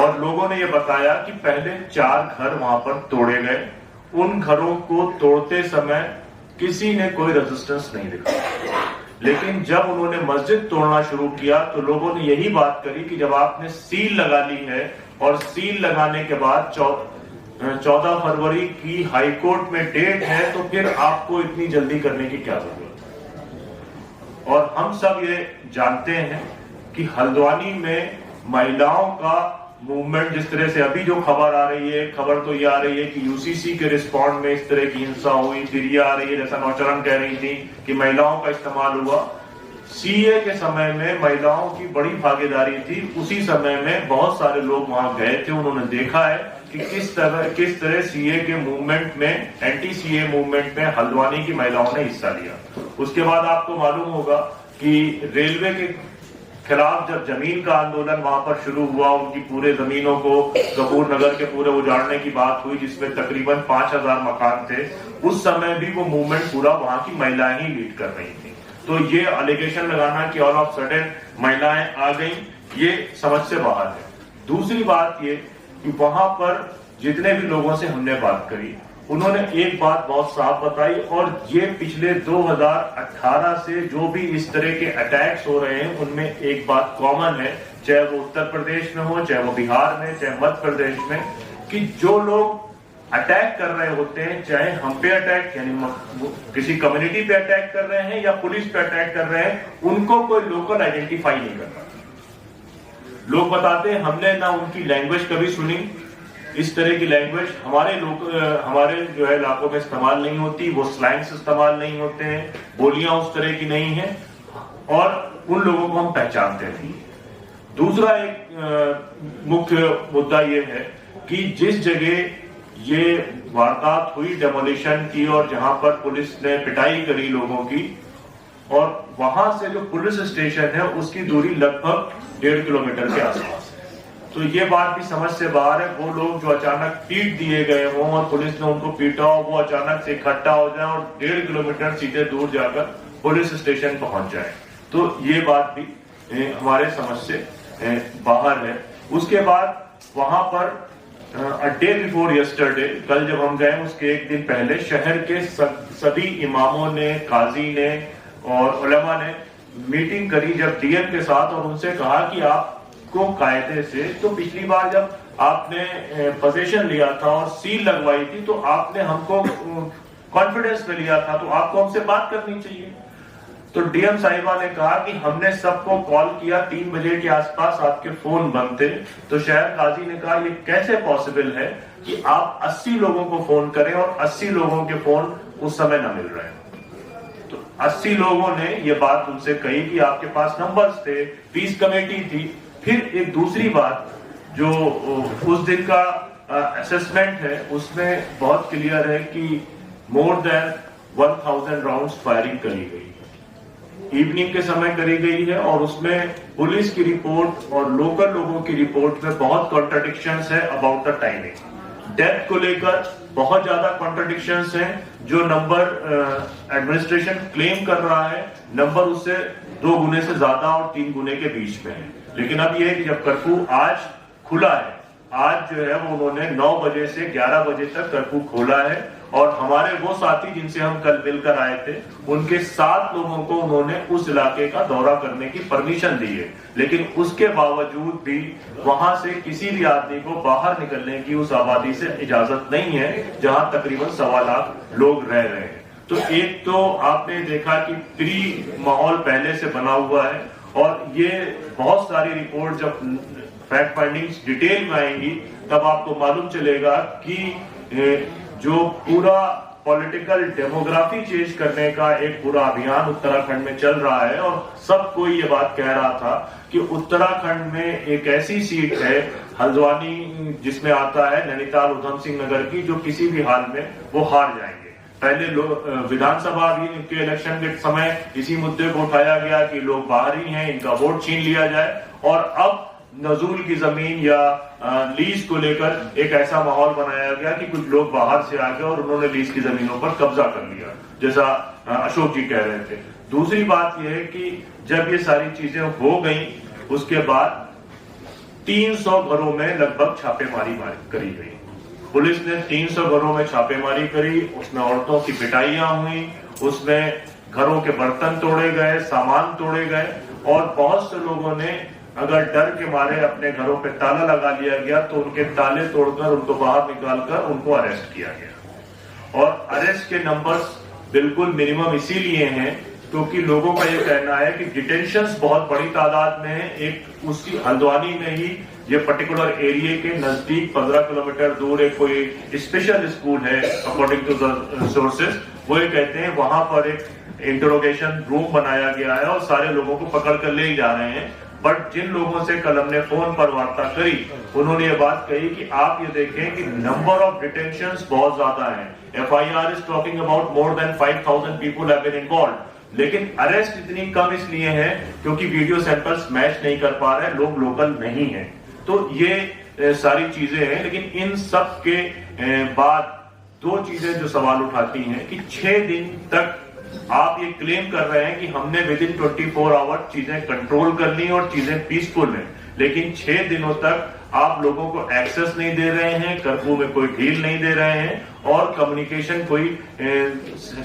और लोगों ने ये बताया कि पहले 4 घर वहां पर तोड़े गए। उन घरों को तोड़ते समय किसी ने कोई रेजिस्टेंस नहीं दिखाया, लेकिन जब उन्होंने मस्जिद तोड़ना शुरू किया तो लोगों ने यही बात करी कि जब आपने सील लगा ली है और सील लगाने के बाद 14 फरवरी की हाईकोर्ट में डेट है, तो फिर आपको इतनी जल्दी करने की क्या जरूरत है। और हम सब ये जानते हैं कि हल्द्वानी में महिलाओं का मूवमेंट, जिस तरह से अभी जो खबर आ रही है, खबर तो ये आ रही है कि यूसीसी के रिस्पॉन्ड में इस तरह की हिंसा हुई, फिर ये आ रही है जैसा नौचरण कह रही थी कि महिलाओं का इस्तेमाल हुआ। सीए के समय में महिलाओं की बड़ी भागीदारी थी, उसी समय में बहुत सारे लोग वहां गए थे, उन्होंने देखा है कि किस तरह सीए के मूवमेंट में, एंटी सीए मूवमेंट में हल्द्वानी की महिलाओं ने हिस्सा लिया। उसके बाद आपको मालूम होगा कि रेलवे के खिलाफ जब जमीन का आंदोलन वहां पर शुरू हुआ, उनकी पूरे जमीनों को कपूर नगर के पूरे उजाड़ने की बात हुई, जिसमें तकरीबन 5000 मकान थे। उस समय भी वो मूवमेंट पूरा वहां की महिलाएं ही लीड कर रही थी। तो ये एलिगेशन लगाना कि ऑल ऑफ सडन महिलाएं आ गई, ये समझ से बाहर है। दूसरी बात ये कि वहां पर जितने भी लोगों से हमने बात करी, उन्होंने एक बात बहुत साफ बताई, और ये पिछले 2018 से जो भी इस तरह के अटैक्स हो रहे हैं उनमें एक बात कॉमन है, चाहे वो उत्तर प्रदेश में हो, चाहे वो बिहार में, चाहे मध्य प्रदेश में, कि जो लोग अटैक कर रहे होते हैं, चाहे हम पे अटैक यानी किसी कम्युनिटी पे अटैक कर रहे हैं या पुलिस पे अटैक कर रहे हैं, उनको कोई लोकल आइडेंटिफाई नहीं करता। लोग बताते हैं हमने ना उनकी लैंग्वेज कभी सुनी, इस तरह की लैंग्वेज हमारे जो है इलाकों में इस्तेमाल नहीं होती, वो स्लैंग्स इस्तेमाल नहीं होते हैं, बोलियां उस तरह की नहीं है, और उन लोगों को हम पहचानते थे। दूसरा एक मुख्य मुद्दा ये है कि जिस जगह ये वारदात हुई डेमोलिशन की, और जहां पर पुलिस ने पिटाई करी लोगों की, और वहां से जो पुलिस स्टेशन है उसकी दूरी लगभग 1.5 किलोमीटर के आसपास है। तो ये बात भी समझ से बाहर है, वो लोग जो अचानक पीट दिए गए हों और पुलिस ने उनको पीटा हो, वो अचानक से इकट्ठा हो जाए और 1.5 किलोमीटर सीधे दूर जाकर पुलिस स्टेशन पहुंच जाए, तो ये बात भी हमारे समझ से बाहर है। उसके बाद वहां पर डे बिफोर यस्टरडे, कल जब हम गए उसके एक दिन पहले, शहर के सभी इमामों ने, काजी ने और उलमा ने मीटिंग करी जब डीएम के साथ, और उनसे कहा कि आपको कायदे से, तो पिछली बार जब आपने पोजीशन लिया था और सील लगवाई थी तो आपने हमको कॉन्फिडेंस में लिया था, तो आपको हमसे बात करनी चाहिए। तो डीएम साहिबा ने कहा कि हमने सबको कॉल किया, 3 बजे के आसपास आपके फोन बंद थे। तो शहर काजी ने कहा ये कैसे पॉसिबल है कि आप 80 लोगों को फोन करें और 80 लोगों के फोन उस समय न मिल रहे हैं। तो 80 लोगों ने ये बात उनसे कही कि आपके पास नंबर्स थे, पीस कमेटी थी। फिर एक दूसरी बात, जो उस दिन का असेसमेंट है उसमें बहुत क्लियर है कि मोर देन 1000 राउंड्स फायरिंग करी गई, इवनिंग के समय करी गई है, और उसमें पुलिस की रिपोर्ट और लोकल लोगों की रिपोर्ट में बहुत कॉन्ट्रडिक्शंस है अबाउट द टाइमिंग। डेथ को लेकर बहुत ज्यादा कॉन्ट्रडिक्शंस हैं, जो नंबर एडमिनिस्ट्रेशन क्लेम कर रहा है, नंबर उससे 2 गुने से ज्यादा और 3 गुने के बीच में है। लेकिन अब यह है कि जब कर्फ्यू आज खुला है, आज जो है वो उन्होंने 9 बजे से 11 बजे तक कर्फ्यू खोला है, और हमारे वो साथी जिनसे हम कल मिलकर आए थे, उनके 7 लोगों को उन्होंने उस इलाके का दौरा करने की परमिशन दी है, लेकिन उसके बावजूद भी वहां से किसी भी आदमी को बाहर निकलने की उस आबादी से इजाजत नहीं है जहां तकरीबन 1.25 लाख लोग रह रहे हैं। तो एक तो आपने देखा कि प्री माहौल पहले से बना हुआ है, और ये बहुत सारी रिपोर्ट जब फैक्ट फाइंडिंग्स डिटेल में आएंगी तब आपको मालूम चलेगा कि जो पूरा पॉलिटिकल डेमोग्राफी चेंज करने का एक पूरा अभियान उत्तराखंड में चल रहा है, और सब कोई ये बात कह रहा था कि उत्तराखंड में एक ऐसी सीट है हल्द्वानी जिसमें आता है नैनीताल उधम सिंह नगर की, जो किसी भी हाल में वो हार जाएंगे। पहले लोग विधानसभा के इलेक्शन के समय इसी मुद्दे को उठाया गया कि लोग बाहरी हैं, इनका वोट छीन लिया जाए, और अब नजूल की जमीन या लीज को लेकर एक ऐसा माहौल बनाया गया कि कुछ लोग बाहर से आ गए और उन्होंने लीज की जमीनों पर कब्जा कर लिया, जैसा अशोक जी कह रहे थे। दूसरी बात यह है कि जब ये सारी चीजें हो गई उसके बाद 300 घरों में लगभग छापेमारी करी गई। पुलिस ने 300 घरों में छापेमारी करी, उसमें औरतों की पिटाइयां हुई, उसमें घरों के बर्तन तोड़े गए, सामान तोड़े गए, और बहुत से लोगों ने अगर डर के मारे अपने घरों पे ताला लगा लिया गया तो उनके ताले तोड़कर उनको बाहर निकालकर उनको अरेस्ट किया गया। और अरेस्ट के नंबर्स बिल्कुल मिनिमम इसीलिए हैं क्योंकि लोगों का ये कहना है कि डिटेंशंस बहुत बड़ी तादाद में है। एक उसी हल्द्वानी में ही ये पर्टिकुलर एरिया के नजदीक 15 किलोमीटर दूर एक कोई स्पेशल स्कूल है, अकॉर्डिंग टू द सोर्सेज, वो ये कहते हैं वहां पर एक इंटरोगेशन रूम बनाया गया है और सारे लोगों को पकड़ कर ले जा रहे हैं। बट जिन लोगों से कल हमने फोन पर वार्ता करी, उन्होंने ये बात कही कि आप ये देखें कि नंबर ऑफ डिटेंशंस बहुत ज्यादा है। FIR is talking about more than 5000 people have been involved, लेकिन अरेस्ट इतनी कम इसलिए है क्योंकि वीडियो सैंपल्स मैच नहीं कर पा रहे, लोग लोकल नहीं है। तो ये सारी चीजें हैं, लेकिन इन सब के बाद दो चीजें जो सवाल उठाती हैं कि 6 दिन तक आप ये क्लेम कर रहे हैं कि हमने विद इन 24 आवर चीजें कंट्रोल कर ली और चीजें पीसफुल हैं, लेकिन 6 दिनों तक आप लोगों को एक्सेस नहीं दे रहे हैं, कर्फ्यू में कोई ढील नहीं दे रहे हैं और कम्युनिकेशन कोई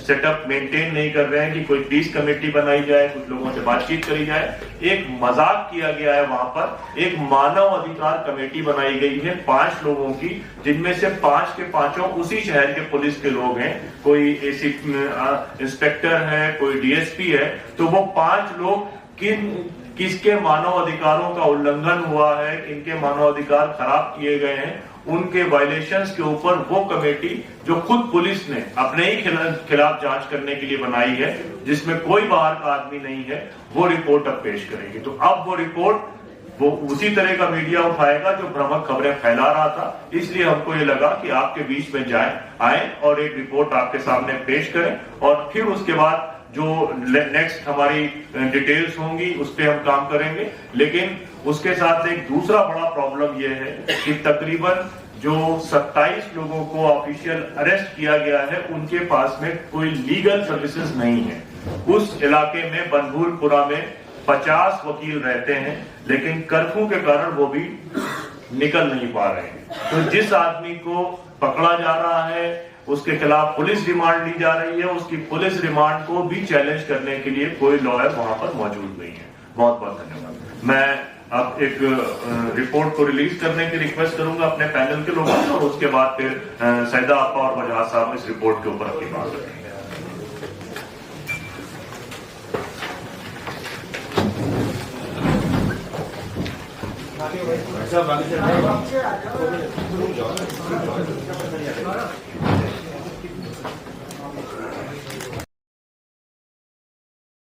सेटअप मेंटेन नहीं कर रहे हैं कि कोई पीस कमेटी बनाई जाए, कुछ लोगों से बातचीत करी जाए। एक मजाक किया गया है वहां पर। एक मानव अधिकार कमेटी बनाई गई है 5 लोगों की, जिनमें से 5 के 5 उसी शहर के पुलिस के लोग हैं, कोई एसी इंस्पेक्टर है, कोई DSP है। तो वो 5 लोग किसके मानव अधिकारों का उल्लंघन हुआ है, इनके मानव अधिकार खराब किए गए हैं, उनके वायलेशंस के ऊपर वो कमेटी जो खुद पुलिस ने अपने ही खिलाफ जांच करने के लिए बनाई है, जिसमें कोई बाहर का आदमी नहीं है, वो रिपोर्ट अब पेश करेगी। तो अब वो रिपोर्ट वो उसी तरह का मीडिया उठाएगा जो भ्रामक खबरें फैला रहा था। इसलिए हमको ये लगा कि आपके बीच में आए और एक रिपोर्ट आपके सामने पेश करें और फिर उसके बाद जो नेक्स्ट हमारी डिटेल्स होंगी उस पर हम काम करेंगे। लेकिन उसके साथ एक दूसरा बड़ा प्रॉब्लम यह है कि तकरीबन जो 27 लोगों को ऑफिशियल अरेस्ट किया गया है, उनके पास में कोई लीगल सर्विसेज नहीं है। उस इलाके में बनभूलपुरा में 50 वकील रहते हैं, लेकिन कर्फ्यू के कारण वो भी निकल नहीं पा रहे हैं। तो जिस आदमी को पकड़ा जा रहा है उसके खिलाफ पुलिस रिमांड ली जा रही है, उसकी पुलिस रिमांड को भी चैलेंज करने के लिए कोई लॉयर वहां पर मौजूद नहीं है। बहुत बहुत धन्यवाद। मैं अब एक रिपोर्ट को रिलीज करने की रिक्वेस्ट करूंगा अपने पैनल के लोगों से और उसके बाद फिर सैदा आपा और वजह साहब इस रिपोर्ट के ऊपर अपनी बात रखेंगे।